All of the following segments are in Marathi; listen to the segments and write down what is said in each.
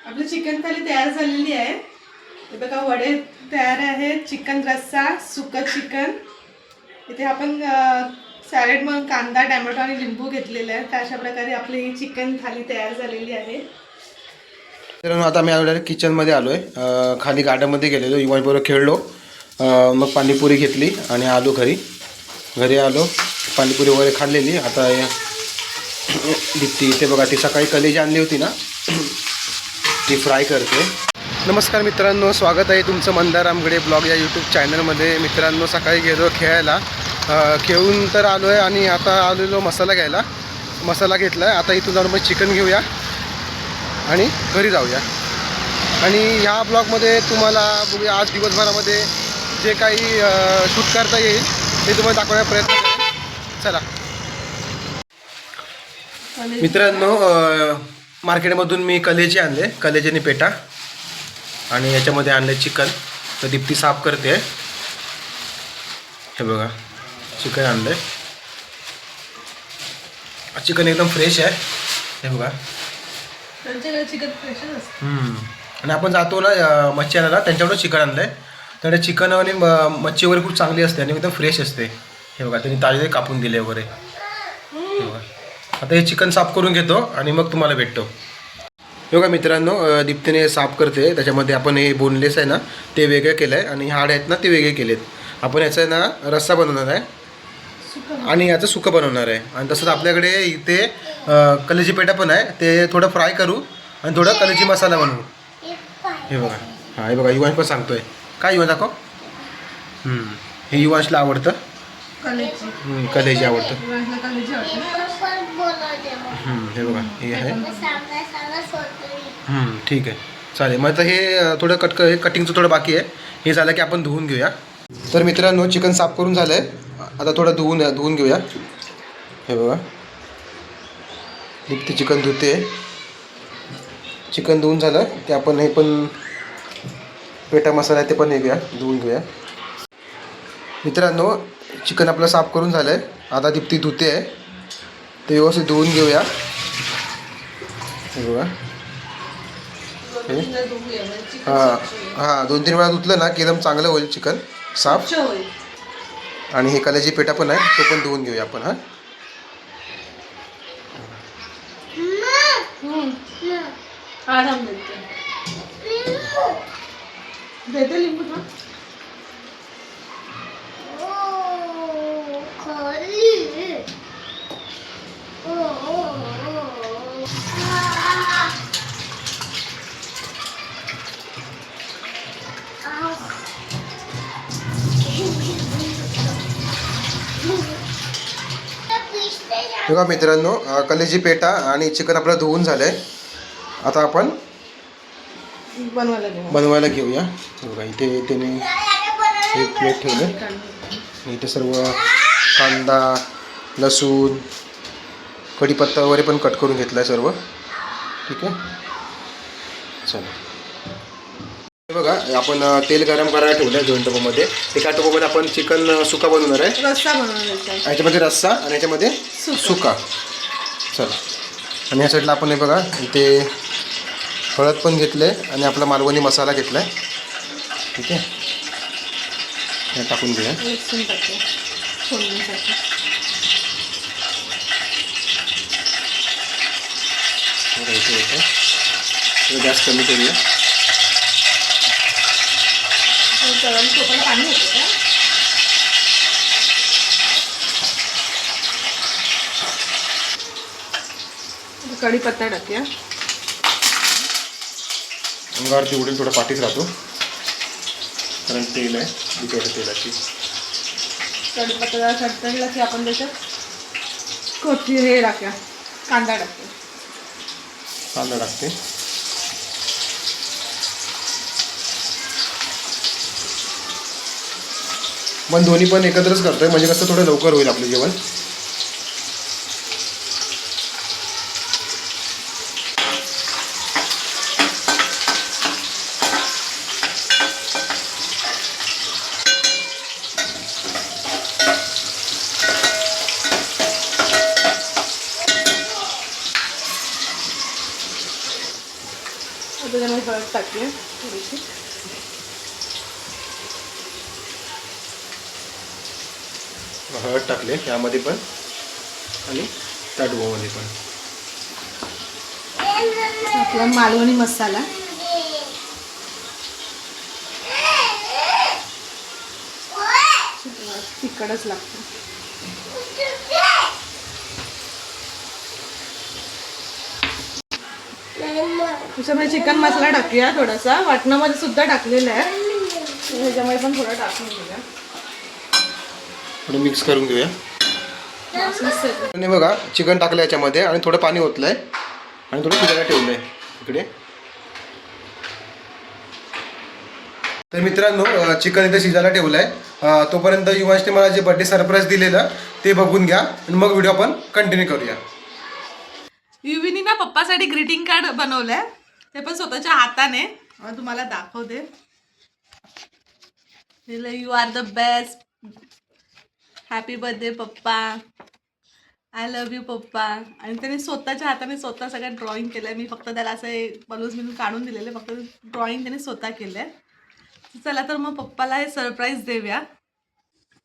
आपली चिकन थाली तयार झालेली आहे. हे बघा वडे तयार आहेत, चिकन रस्सा, सुकं चिकन. इथे आपण सॅलेड म्हणून कांदा, टोमॅटो आणि लिंबू घेतलेलं आहे. तर अशा प्रकारे आपली ही चिकन थाली तयार झालेली आहे. तर आता मी आलो किचनमध्ये आलो आहे. खाली गार्डनमध्ये गेलेलो, युवांबरोबर खेळलो. मग पाणीपुरी घेतली आणि आलो घरी आलो, पाणीपुरी वगैरे खाल्लेली. आता दीप्ती इथे बघा, ती सकाळी कलेजी आणली होती ना, ती फ्राय करते. नमस्कार मित्रांनो, स्वागत आहे तुमचं मंदार आमगडे ब्लॉग या यूट्यूब चॅनलमध्ये. मित्रांनो, सकाळी गेलो खेळायला, खेळून तर आलो आहे आणि आता आलेलो मसाला घ्यायला. मसाला घेतला आहे. आता इथून जाऊन मग चिकन घेऊया आणि घरी जाऊया. आणि ह्या ब्लॉगमध्ये तुम्हाला बघूया आज दिवसभरामध्ये जे काही शूट करता येईल ते तुम्हाला दाखवण्याचा प्रयत्न करेन. चला मित्रांनो, मार्केटमधून मी कलेजी आणले, कलेजी आणि पेटा, आणि याच्यामध्ये आणले चिकन. तर दीप्ती साफ करते. हे बघा, चिकन आणलं. चिकन एकदम फ्रेश आहे. हे बघा, त्यांच्याकडे चिकन फ्रेशच असतं. आणि आपण जातो ना मच्छी आणायला, त्यांच्याकडून चिकन आणलं आहे. तर चिकन आणि मच्छी वगैरे खूप चांगली असते आणि एकदम फ्रेश असते. हे बघा, त्यांनी ताजे कापून दिले वगैरे. हे बघा, आता हे चिकन साफ करून घेतो आणि मग तुम्हाला भेटतो. हे बघा मित्रांनो, दीप्तीने साफ करते. त्याच्यामध्ये आपण हे बोनलेस आहे ना ते वेगळे केलं आहे आणि हाड आहेत ना ते वेगळे केलेत. आपण याचा ना रस्सा बनवणार आहे आणि याचं सुकं बनवणार आहे. आणि तसंच आपल्याकडे इथे कलेजी पेटा पण आहे, ते थोडं फ्राय करू आणि थोडं कलेजी मसाला बनवू. हे बघा, हां हे बघा, युवांश पण सांगतोय. काय युवा दाखव. हे युवांशला आवडतं, कलेजी आवडतं. हे बघा, हे आहे. ठीक आहे, चालेल. मग आता हे थोडं कटिंगचं थोडं बाकी आहे. हे झालं की आपण धुवून घेऊया. तर मित्रांनो, चिकन साफ करून झालं आहे. आता थोडं धुवून घेऊया. हे बघा, ते चिकन धुते. चिकन धुवून झालं की आपण हे पण पेटा मसाला आहे ते पण हे घेऊया, धुवून घेऊया. मित्रांनो, चिकन आपलं साफ करून झालं आहे. आता दीप्ती धुते आहे, ते व्यवस्थित धुवून घेऊया. हे बघा, हां 2-3 वेळा धुतलं ना की एकदम चांगलं होईल चिकन साफ. आणि हे कलेजी पेटा पण आहे, तो पण धुवून घेऊया आपण. हां देते लिंबू ना. बघा मित्रांनो, कलेजी पेटा आणि चिकन आपलं धुवून झालं आहे. आता आपण बनवायला घेऊया. बघा, इथे त्याने एक प्लेट ठेवलं. इथे सर्व कांदा, लसूण, कढीपत्ता वगैरे पण कट करून घेतला आहे सर्व. ठीक आहे, चला. हे बघा, आपण तेल गरम करायला ठेवलं आहे 2 टोपामध्ये. एका टोपामध्ये आपण चिकन सुका बनवणार आहे, रस्सा बनवणार. याच्यामध्ये रस्सा आणि याच्यामध्ये सुका. चला. आणि या साईडला आपण हे बघा, इथे हळद पण घेतलं आहे आणि आपला मालवणी मसाला घेतला आहे. ठीक आहे, हे टाकून घेऊया. इथे होतं, गॅस कमी करूया. पाणी होतं का? कढीपत्ता टाकूया. अंगावरती उडून थोडं पाठीच राहतो, कारण तेल आहे बिचाऱ्या तेलाची. कढीपत्ता चटकला की आपण त्याच्यात कोथिंबीर हे टाकूया, कांदा टाकूया. कांदा टाकते. पण दोन्ही पण एकत्रच करतोय, म्हणजे कसं थोडं लवकर होईल आपलं जेवण. आता त्यामध्ये हळद टाकली थोडीशी. हळद टाकले यामध्ये पण आणि त्या डोवामध्ये पण. आपला मालवणी मसाला. तिखटच लागतो. त्याच्यामध्ये चिकन मसाला टाकूया थोडासा. वाटणामध्ये सुद्धा टाकलेला आहे, ह्याच्यामध्ये पण थोडा टाकून घेऊया. थोडं मिक्स करून घेऊया. आणि बघा चिकन टाकलं याच्यामध्ये आणि थोडं पाणी ओतलंय आणि थोडं शिजायला ठेवलंय इकडे. तर मित्रांनो चिकन इथे शिजायला ठेवलंय. तोपर्यंत युवांशने मला जे बर्थडे सरप्राईज दिलेलं ते बघून घ्या आणि मग व्हिडिओ आपण कंटिन्यू करूया. युवीनी ना पप्पासाठी ग्रीटिंग कार्ड बनवलंय, ते पण स्वतःच्या हाताने. तुम्हाला दाखवते. You are the best, happy birthday papa, I love you papa. आणि त्याने स्वतःच्या हाताने स्वतः सगळ्यात ड्रॉइंग केलंय. मी फक्त त्याला असे बलून्स बिलून काढून दिलेले, फक्त ड्रॉइंग त्याने स्वतः केलंय. चला तर मग पप्पाला हे सरप्राईज देऊया.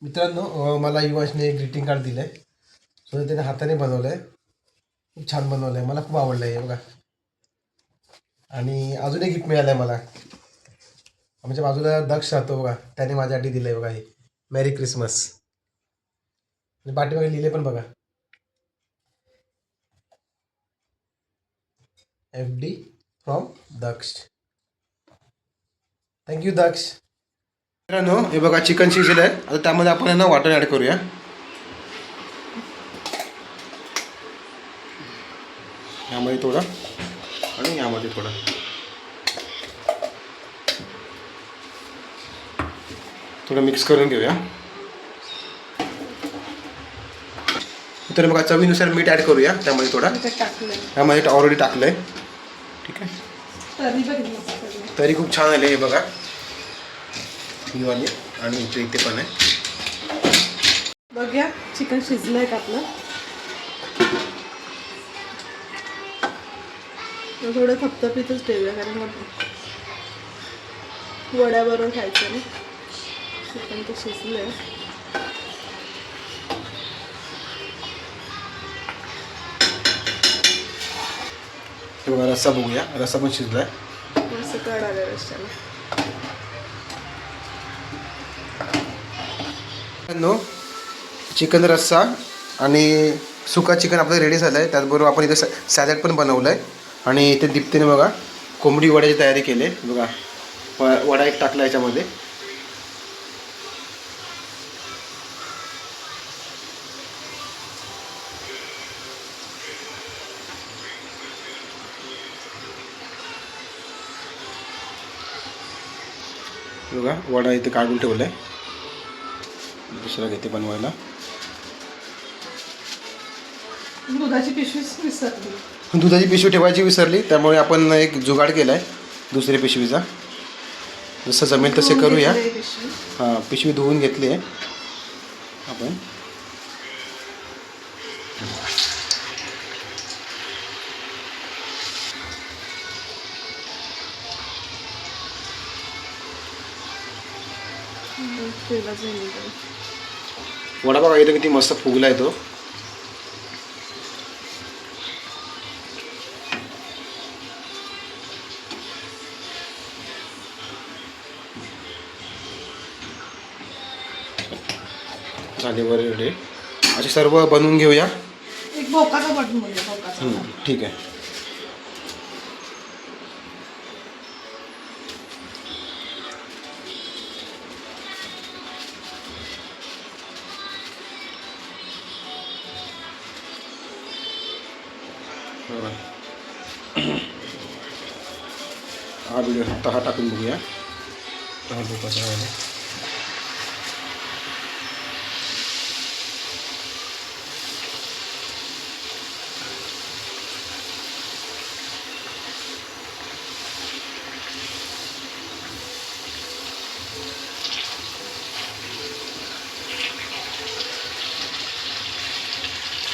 मित्रांनो मला युवांशने ग्रीटिंग कार्ड दिलंय, सो त्याने हाताने बनवलंय. खूप छान बनवलंय, मला खूप आवडलं आहे बघा. आणि अजून एक गिफ्ट मिळालं आहे मला. आमच्या बाजूला दक्ष राहतो बघा, त्याने माझ्यासाठी दिलं आहे बघा हे मेरी क्रिसमस. आणि पाठीमागे लिहिले पण बघा, FD फ्रॉम दक्ष. थँक्यू दक्ष. मित्रांनो हे बघा चिकन शिजलं आहे. आता त्यामध्ये आपण आहे ना वाटण ॲड करूया. यामध्ये थोडं आणि यामध्ये थोडं. थोडं मिक्स करून घेऊया. तर बघा चवीनुसार मीठ ॲड करूया त्यामध्ये थोडं. टाकलंय यामध्ये ऑलरेडी टाकलं आहे. ठीक आहे. तरी खूप छान आले हे बघा वाले. आणि इथे पण आहे. बघूया चिकन शिजलंय का आपलं. थोडं थपथपीतच ठेवूया, कारण मग वड्याबरोबर खायचं ना. चिकन तर शिजलंय. बघा रस्सा बघूया, रस्सा पण शिजलाय. असं कळालं रस्त्याला. चिकन रस्सा आणि सुका चिकन आपलं रेडी झालं आहे. त्याचबरोबर आपण इथे सॅलड पण बनवलं आहे. आणि इथे दीप्तीने बघा कोंबडी वड्याची तयारी केली आहे. बघा वडा एक टाकला याच्यामध्ये. बघा वडा इथे काढून ठेवला आहे. दुसरा घेते बनवायला. दुधाची पिशवी विसरली. दुधाची पिशवी ठेवायची विसरली, त्यामुळे आपण एक जुगाड केला आहे दुसऱ्या पिशवीचा. जसं जमेल तसे करूया. हां पिशवी धुवून घेतली आहे आपण. वडा बघा इथं किती मस्त फुगला आहे तो. झालेवर रेडी. असे सर्व बनवून घेऊया. एक भोकाचा बटन म्हणजे भोकाचा. ठीक आहे. हा व्हिडिओ फक्त हा टाकून बघूया. हा भोकाचा वाला.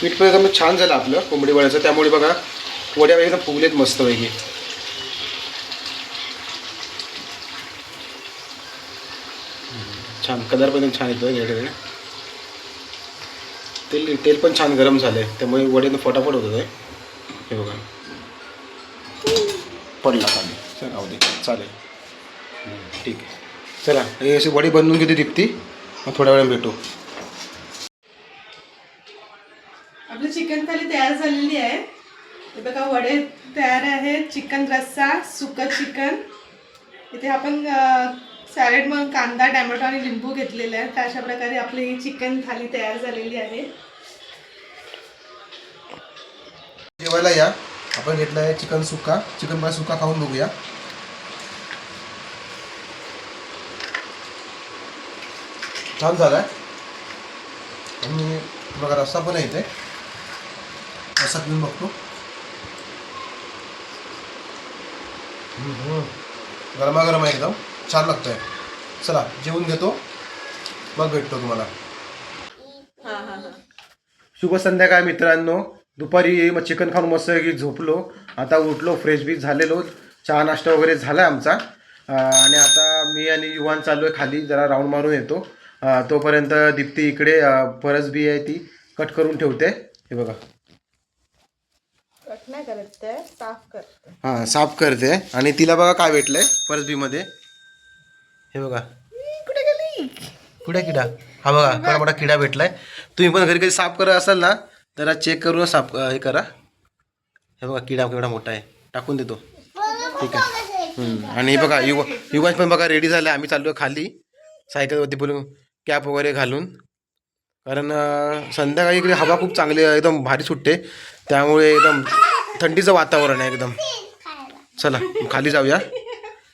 पीठ पण एकदम छान झालं आपलं कोंबडी वड्याचं. त्यामुळे बघा वड्या एकदम फुगलेत मस्त पैकी. छान कलर पण छान येतो रेड. तेल पण छान गरम झालंय त्यामुळे वडे फटाफट होत आहे. हे बघा पडला खाली. चल राहू दे चालेल. ठीक आहे चला हे अशी वडी बनवून घेते दीप्ती. मग थोड्या वेळाने भेटू. आपली चिकन थाली तयार झालेली आहे. हे बघा वडे तयार आहेत. चिकन रस्सा, सुकं चिकन. इथे आपण सॅलेड म्हणून कांदा टॅमॅटो आणि लिंबू घेतलेले आहे. तर अशा प्रकारे आपली ही चिकन थाली तयार झालेली आहे. जेवायला या. आपण घेतलं आहे चिकन सुक्का. चिकन पण सुक्का खाऊन बघूया. छान झाला आहे. आणि बघा रस्सा पण आहे इथे. रस्सा पिऊन बघतो. गरमागरम आहे एकदम छान लागतंय. चला जेवून घेतो मग भेटतो तुम्हाला. शुभ संध्याकाळ मित्रांनो. दुपारी मग चिकन खाऊन मस्त की झोपलो. आता उठलो फ्रेश बीच झालेलो. चहा नाश्ता वगैरे झाला आहे आमचा. आणि आता मी आणि युवान चालू आहे खाली जरा राऊंड मारून येतो. तोपर्यंत दीप्ती इकडे फरस बी आहे ती कट करून ठेवते. हे बघा कट नाही करते, साफ करते. हां साफ करते. आणि तिला बघा काय भेटलंय फरस बी मध्ये. हे बघा कुठे गेली? कुठे किडा. हा बघा केवढा मोठा किडा भेटलाय. तुम्ही पण घरी कधी साफ करत असाल ना तर चेक करून साफ हे करा. हे बघा किडा केवढा मोठा आहे. टाकून देतो. ठीक आहे. आणि बघा युवांश पण बघा रेडी झाला. आम्ही चाललो खाली सायकलवरती बोलून कॅप वगैरे घालून. कारण संध्याकाळी इकडे हवा खूप चांगली एकदम भारी सुटते. त्यामुळे एकदम थंडीचं वातावरण आहे एकदम. चला खाली जाऊया.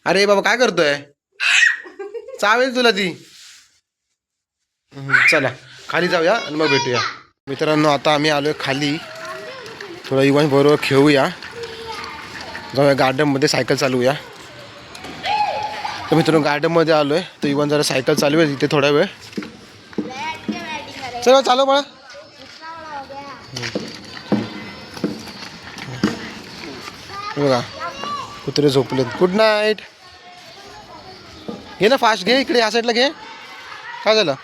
अरे बाबा काय करतोय. चावेल तुला ती. चला खाली जाऊया आणि मग भेटूया. मित्रांनो आता आम्ही आलोय खाली. थोडं युवांश बरोबर खेळूया. जाऊया गार्डनमध्ये सायकल चालवूया. तर मित्रांनो गार्डनमध्ये आलोय. तर युवान जरा सायकल चालू आहे तिथे थोडा वेळ. चला चालव बाळा. बघा कुत्रे झोपलेत. Good night. घे ना फास्ट घे. इकडे या साईडला घे. काय झालं.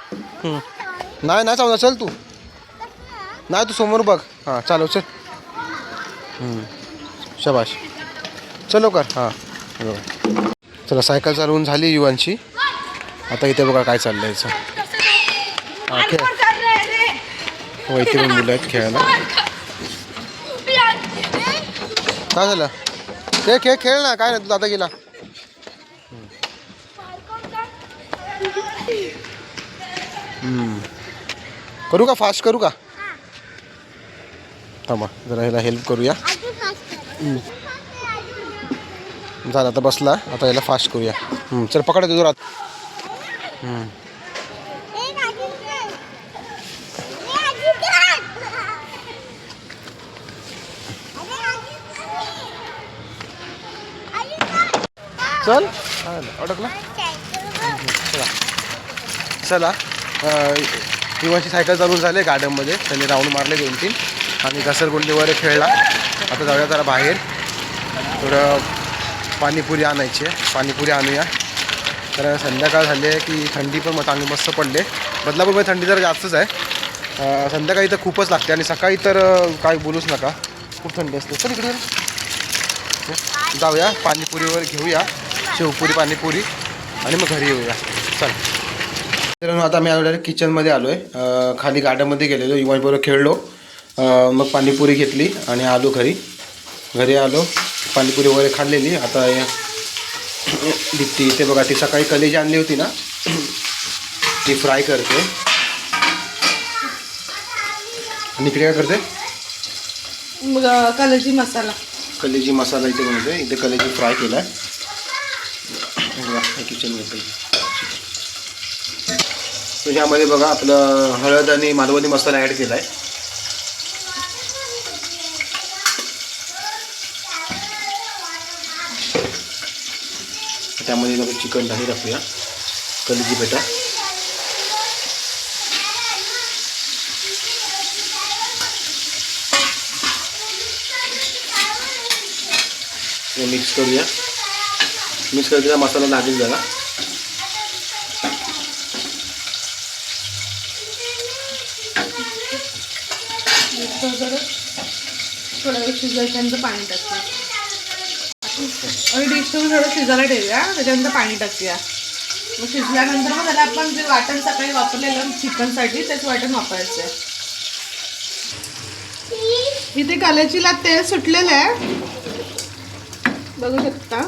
नाही नाही चालू चल तू. नाही तू समोर बघ. हां चालव चल. शाबाश चलो कर. हां बघा चला सायकल चालवून झाली युवांची. आता इथे बघा काय चाललंय याचं. हां खेळ. हो इथे पण मुलं आहेत खेळायला. काय झालं. खेळ खेळ खेळ ना. काय नाही तू दादा गेला. करू का फास्ट करू का. थांबा जरा ह्याला हेल्प करूया. झालं आता बसला. आता याला फास्ट करूया. चल पकड तू जोरात. चल अडकला. चला चला युवांची सायकल चालून झाले गार्डनमध्ये. त्यांनी राऊंड मारले 2-3 आणि घसरगुंडी वगैरे खेळला. आता जाऊया जरा बाहेर. थोडं पाणीपुरी आणायची आहे. पाणीपुरी आणूया. तर संध्याकाळ झाली आहे की थंडी पण चांगली मस्त पडले. बदलापूरमध्ये थंडी जरा जास्तच आहे. संध्याकाळी तर खूपच लागते आणि सकाळी तर काय बोलूच नका खूप थंडी असते. चल इकडे जाऊया पाणीपुरी वगैरे घेऊया. शेवपुरी पाणीपुरी आणि मग घरी येऊया. चल तर आता मी आलो किचनमध्ये आलो आहे. खाली गार्डनमध्ये गेलेलो युवांबरोबर खेळलो. मग पाणीपुरी घेतली आणि आलो घरी आलो. पाणीपुरी वगैरे खाल्लेली. आता दीप्ती इथे बघा ती सकाळी कलेजी आणली होती ना ती फ्राय करते. आणि इकडे काय करते. कलेजी मसाला. कलेजी मसाला इथे बनवते. इथे कलेजी फ्राय केला आहे. किचनमध्ये ह्यामध्ये बघा आपलं हळद आणि मालवणी मसाला ॲड केला आहे. त्यामध्ये बघा चिकन टाकून टाकूया. कलेजी बेटा मिक्स करूया. मिक्स करताना मसाला लागेल जरा. आता जर थोडा वेळ शिजायच्यानंतर पाणी टाकूया आणि डिश ठेवून थोडं शिजायला ठेवूया, त्याच्यानंतर पाणी टाकूया. मग शिजल्यानंतर मग त्याला आपण जे वाटण सकाळी वापरलेलं चिकनसाठी तेच वाटण वापरायचं आहे. इथे कालेजीला तेल सुटलेलं आहे, बघू शकता.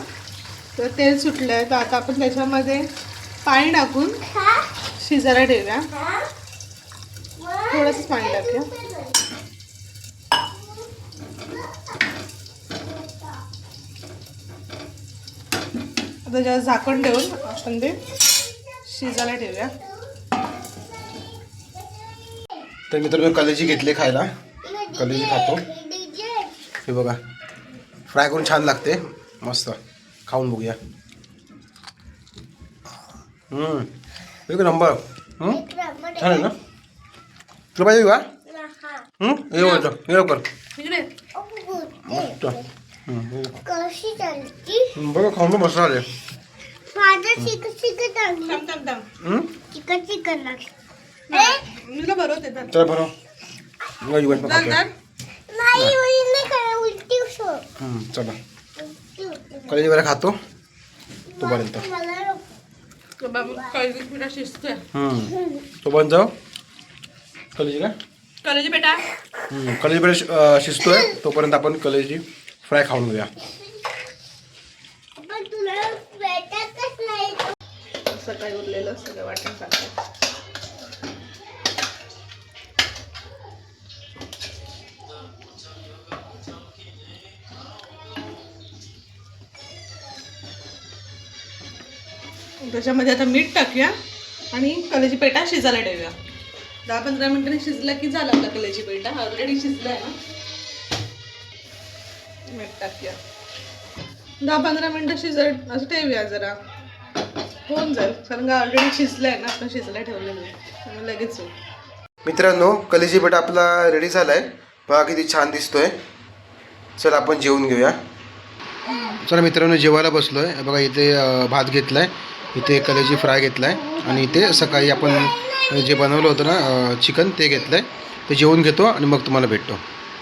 तर तेल सुटलं आहे, तर आता आपण त्याच्यामध्ये पाणी टाकून शिजायला ठेवूया. थोडंसं पाणी टाकूया. आता जास्त झाकण ठेवून आपण ते शिजायला ठेवूया. तर मित्रांनो कलेजी घेतली खायला, कलेजी खातो. हे बघा फ्राय करून छान लागते, मस्त. खाऊन बघूया. एक नंबर. छान आहे ना? तुला पाहिजे का? ये लवकर. मस्त. बघा खाऊन पण मस्त आले. चला बरं चला कलेजी वगैरे खातो तोपर्यंत. तोपर्यंत जाऊ कलेजी का कलेजी बेटा शिजतोय, तोपर्यंत आपण कलेजी फ्राय खाऊन घेऊया. सकाळी उरलेलं सगळं वाटण टाकतो. त्याच्यामध्ये आता मीठ टाकूया आणि कलेजी पेटा शिजायला ठेवूया. 10-15 मिनिटांनी शिजला की झाला आपला कलेजी पेटा. ऑलरेडी शिजला आहे ना. मीठ टाकूया. 10-15 मिनिटं शिजत असं ठेवूया, जरा होऊन जाईल, कारण का ऑलरेडी शिजलं आहे ना, आपण शिजला ठेवलेलं आहे, लगेच होईल. मित्रांनो कलेजी पेटा आपला रेडी झाला आहे. बघा किती छान दिसतोय. चला आपण जेवून घेऊया. चला मित्रांनो जेवायला बसलो आहे. बघा इथे भात घेतला आहे, इथे कलेजी फ्राय घेतला आहे आणि इथे सकाळी आपण जे बनवलं होतं ना चिकन ते घेतलं आहे. ते जेवून घेतो आणि मग तुम्हाला भेटतो.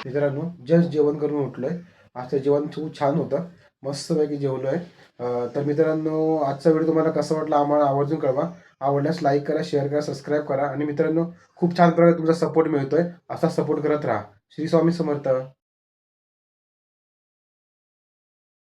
मित्रांनो जस्ट जेवण करून उठलो आहे. आजचं जेवण खूप छान होतं, मस्तपैकी जेवलो आहे. तर मित्रांनो आजचा व्हिडिओ तुम्हाला कसा वाटला आम्हाला आवर्जून कळवा. आवडल्यास लाईक करा, शेअर करा, सबस्क्राईब करा आणि मित्रांनो खूप छान प्रकारे तुमचा सपोर्ट मिळतोय, असा सपोर्ट करत राहा. श्री स्वामी समर्थ.